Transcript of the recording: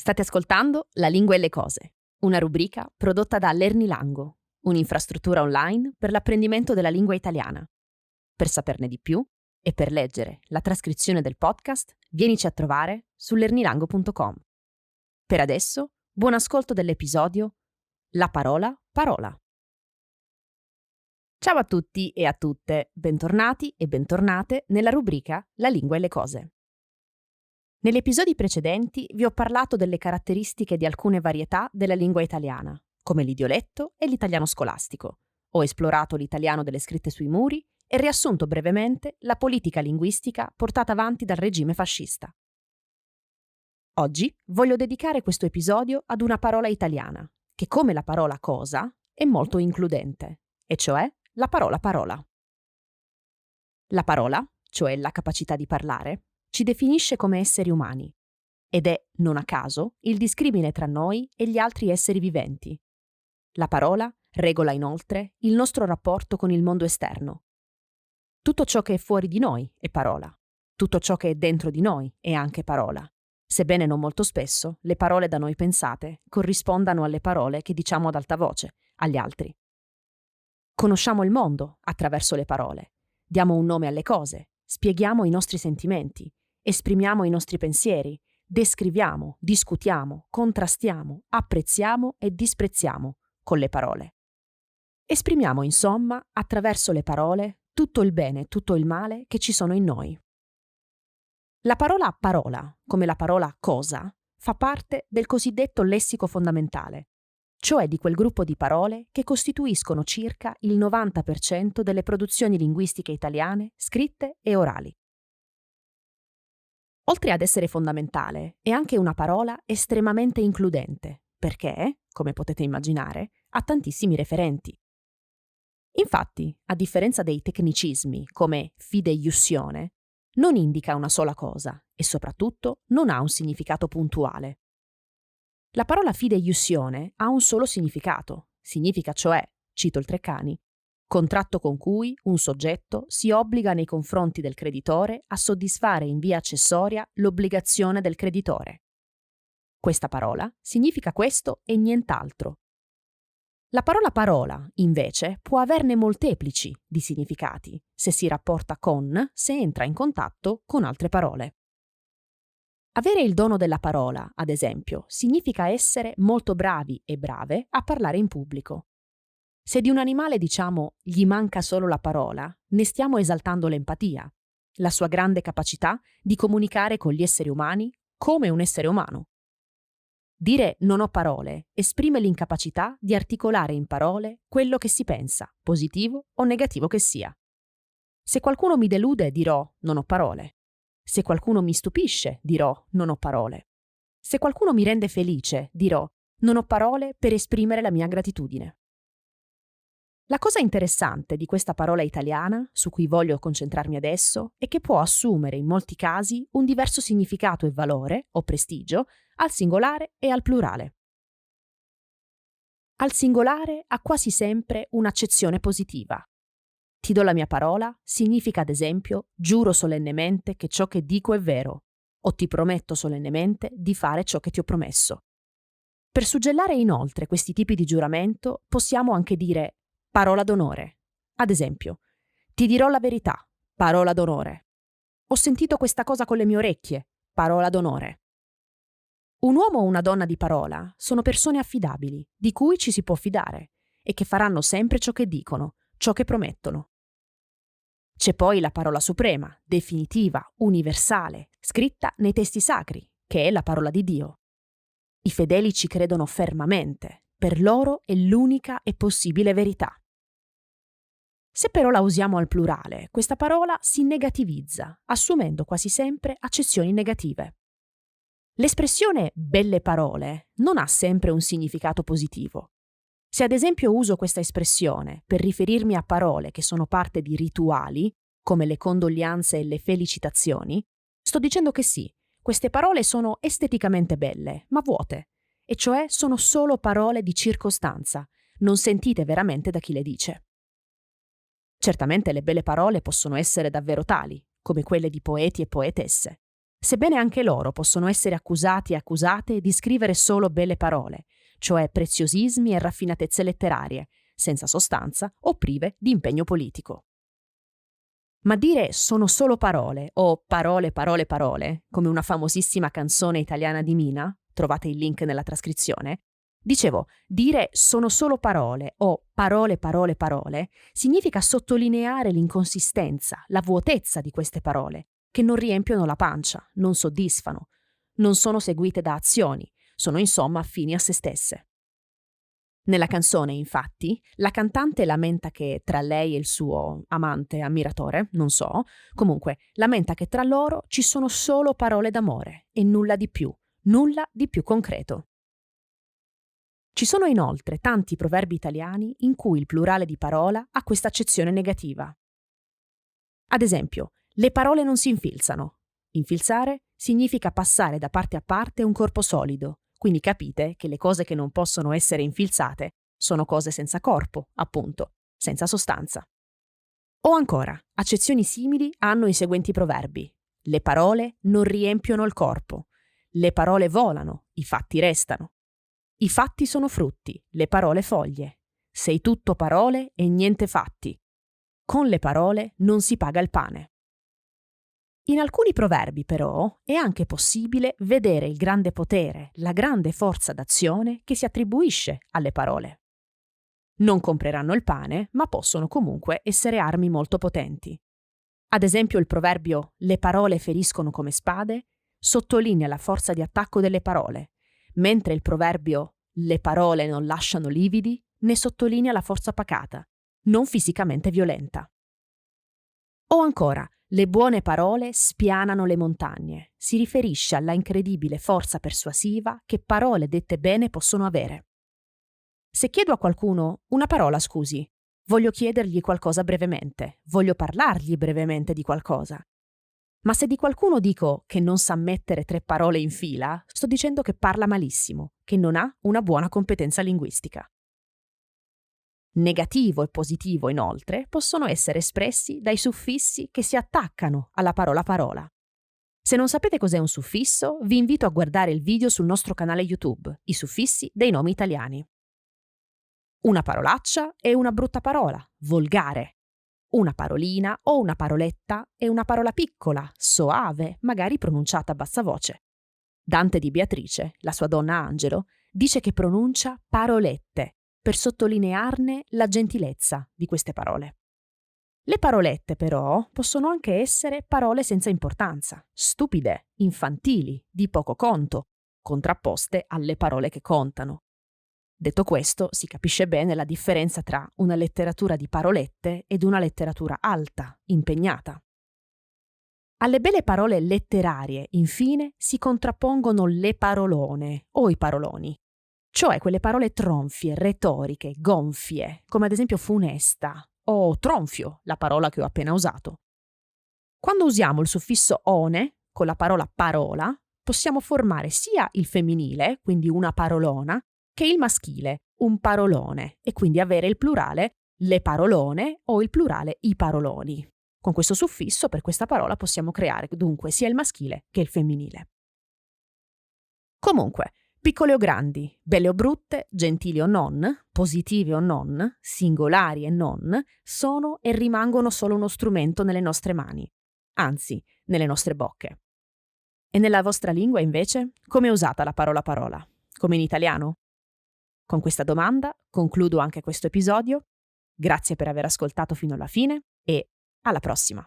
State ascoltando La lingua e le cose, una rubrica prodotta da Lernilango, un'infrastruttura online per l'apprendimento della lingua italiana. Per saperne di più e per leggere la trascrizione del podcast, vienici a trovare su lernilango.com. Per adesso, buon ascolto dell'episodio La parola parola. Ciao a tutti e a tutte, bentornati e bentornate nella rubrica La lingua e le cose. Negli episodi precedenti vi ho parlato delle caratteristiche di alcune varietà della lingua italiana, come l'idioletto e l'italiano scolastico. Ho esplorato l'italiano delle scritte sui muri e riassunto brevemente la politica linguistica portata avanti dal regime fascista. Oggi voglio dedicare questo episodio ad una parola italiana, che come la parola cosa è molto includente, e cioè la parola parola. La parola, cioè la capacità di parlare, ci definisce come esseri umani ed è, non a caso, il discrimine tra noi e gli altri esseri viventi. La parola regola inoltre il nostro rapporto con il mondo esterno. Tutto ciò che è fuori di noi è parola, tutto ciò che è dentro di noi è anche parola, sebbene non molto spesso le parole da noi pensate corrispondano alle parole che diciamo ad alta voce agli altri. Conosciamo il mondo attraverso le parole, diamo un nome alle cose, spieghiamo i nostri sentimenti, esprimiamo i nostri pensieri, descriviamo, discutiamo, contrastiamo, apprezziamo e disprezziamo con le parole. Esprimiamo, insomma, attraverso le parole, tutto il bene e tutto il male che ci sono in noi. La parola parola, come la parola cosa, fa parte del cosiddetto lessico fondamentale, cioè di quel gruppo di parole che costituiscono circa il 90% delle produzioni linguistiche italiane, scritte e orali. Oltre ad essere fondamentale, è anche una parola estremamente includente, perché, come potete immaginare, ha tantissimi referenti. Infatti, a differenza dei tecnicismi come fideiussione, non indica una sola cosa e soprattutto non ha un significato puntuale. La parola fideiussione ha un solo significato, significa cioè, cito il Treccani, contratto con cui un soggetto si obbliga nei confronti del creditore a soddisfare in via accessoria l'obbligazione del creditore. Questa parola significa questo e nient'altro. La parola parola, invece, può averne molteplici di significati se si rapporta con, se entra in contatto con altre parole. Avere il dono della parola, ad esempio, significa essere molto bravi e brave a parlare in pubblico. Se di un animale diciamo gli manca solo la parola, ne stiamo esaltando l'empatia, la sua grande capacità di comunicare con gli esseri umani come un essere umano. Dire non ho parole esprime l'incapacità di articolare in parole quello che si pensa, positivo o negativo che sia. Se qualcuno mi delude dirò non ho parole. Se qualcuno mi stupisce dirò non ho parole. Se qualcuno mi rende felice dirò non ho parole per esprimere la mia gratitudine. La cosa interessante di questa parola italiana, su cui voglio concentrarmi adesso, è che può assumere in molti casi un diverso significato e valore, o prestigio, al singolare e al plurale. Al singolare ha quasi sempre un'accezione positiva. Ti do la mia parola significa ad esempio giuro solennemente che ciò che dico è vero, o ti prometto solennemente di fare ciò che ti ho promesso. Per suggellare inoltre questi tipi di giuramento possiamo anche dire parola d'onore. Ad esempio, ti dirò la verità, parola d'onore. Ho sentito questa cosa con le mie orecchie, parola d'onore. Un uomo o una donna di parola sono persone affidabili, di cui ci si può fidare, e che faranno sempre ciò che dicono, ciò che promettono. C'è poi la parola suprema, definitiva, universale, scritta nei testi sacri, che è la parola di Dio. I fedeli ci credono fermamente, per loro è l'unica e possibile verità. Se però la usiamo al plurale, questa parola si negativizza, assumendo quasi sempre accezioni negative. L'espressione belle parole non ha sempre un significato positivo. Se ad esempio uso questa espressione per riferirmi a parole che sono parte di rituali, come le condoglianze e le felicitazioni, sto dicendo che sì, queste parole sono esteticamente belle, ma vuote, e cioè sono solo parole di circostanza, non sentite veramente da chi le dice. Certamente le belle parole possono essere davvero tali, come quelle di poeti e poetesse. sebbene anche loro possono essere accusati e accusate di scrivere solo belle parole, cioè preziosismi e raffinatezze letterarie, senza sostanza o prive di impegno politico. Ma dire sono solo parole o parole, parole, parole, come una famosissima canzone italiana di Mina, trovate il link nella trascrizione, dicevo, dire sono solo parole o parole, parole, parole significa sottolineare l'inconsistenza, la vuotezza di queste parole, che non riempiono la pancia, non soddisfano, non sono seguite da azioni, sono insomma fini a se stesse. Nella canzone, infatti, la cantante lamenta che tra lei e il suo amante, ammiratore, non so, comunque, lamenta che tra loro ci sono solo parole d'amore e nulla di più concreto. Ci sono inoltre tanti proverbi italiani in cui il plurale di parola ha questa accezione negativa. Ad esempio, le parole non si infilzano. Infilzare significa passare da parte a parte un corpo solido. Quindi capite che le cose che non possono essere infilzate sono cose senza corpo, appunto, senza sostanza. O ancora, accezioni simili hanno i seguenti proverbi. Le parole non riempiono il corpo. Le parole volano, i fatti restano. I fatti sono frutti, le parole foglie. Sei tutto parole e niente fatti. Con le parole non si paga il pane. In alcuni proverbi, però, è anche possibile vedere il grande potere, la grande forza d'azione che si attribuisce alle parole. Non compreranno il pane, ma possono comunque essere armi molto potenti. Ad esempio il proverbio «le parole feriscono come spade» sottolinea la forza di attacco delle parole, mentre il proverbio «le parole non lasciano lividi» ne sottolinea la forza pacata, non fisicamente violenta. O ancora, le buone parole spianano le montagne. Si riferisce alla incredibile forza persuasiva che parole dette bene possono avere. Se chiedo a qualcuno una parola, scusi, voglio chiedergli qualcosa brevemente, voglio parlargli brevemente di qualcosa. Ma se di qualcuno dico che non sa mettere 3 parole in fila, sto dicendo che parla malissimo, che non ha una buona competenza linguistica. Negativo e positivo, inoltre, possono essere espressi dai suffissi che si attaccano alla parola parola. Se non sapete cos'è un suffisso, vi invito a guardare il video sul nostro canale YouTube, I suffissi dei nomi italiani. Una parolaccia è una brutta parola, volgare. Una parolina o una paroletta è una parola piccola, soave, magari pronunciata a bassa voce. Dante di Beatrice, la sua donna Angelo, dice che pronuncia parolette, per sottolinearne la gentilezza di queste parole. Le parolette, però, possono anche essere parole senza importanza, stupide, infantili, di poco conto, contrapposte alle parole che contano. Detto questo, si capisce bene la differenza tra una letteratura di parolette ed una letteratura alta, impegnata. Alle belle parole letterarie, infine, si contrappongono le parolone o i paroloni, cioè quelle parole tronfie, retoriche, gonfie, come ad esempio funesta o tronfio, la parola che ho appena usato. Quando usiamo il suffisso one con la parola parola, possiamo formare sia il femminile, quindi una parolona, che il maschile, un parolone, e quindi avere il plurale le parolone o il plurale i paroloni. Con questo suffisso per questa parola possiamo creare dunque sia il maschile che il femminile. Comunque, piccole o grandi, belle o brutte, gentili o non, positive o non, singolari e non, sono e rimangono solo uno strumento nelle nostre mani, anzi, nelle nostre bocche. E nella vostra lingua, invece, come è usata la parola parola? Come in italiano? Con questa domanda concludo anche questo episodio. Grazie per aver ascoltato fino alla fine e alla prossima!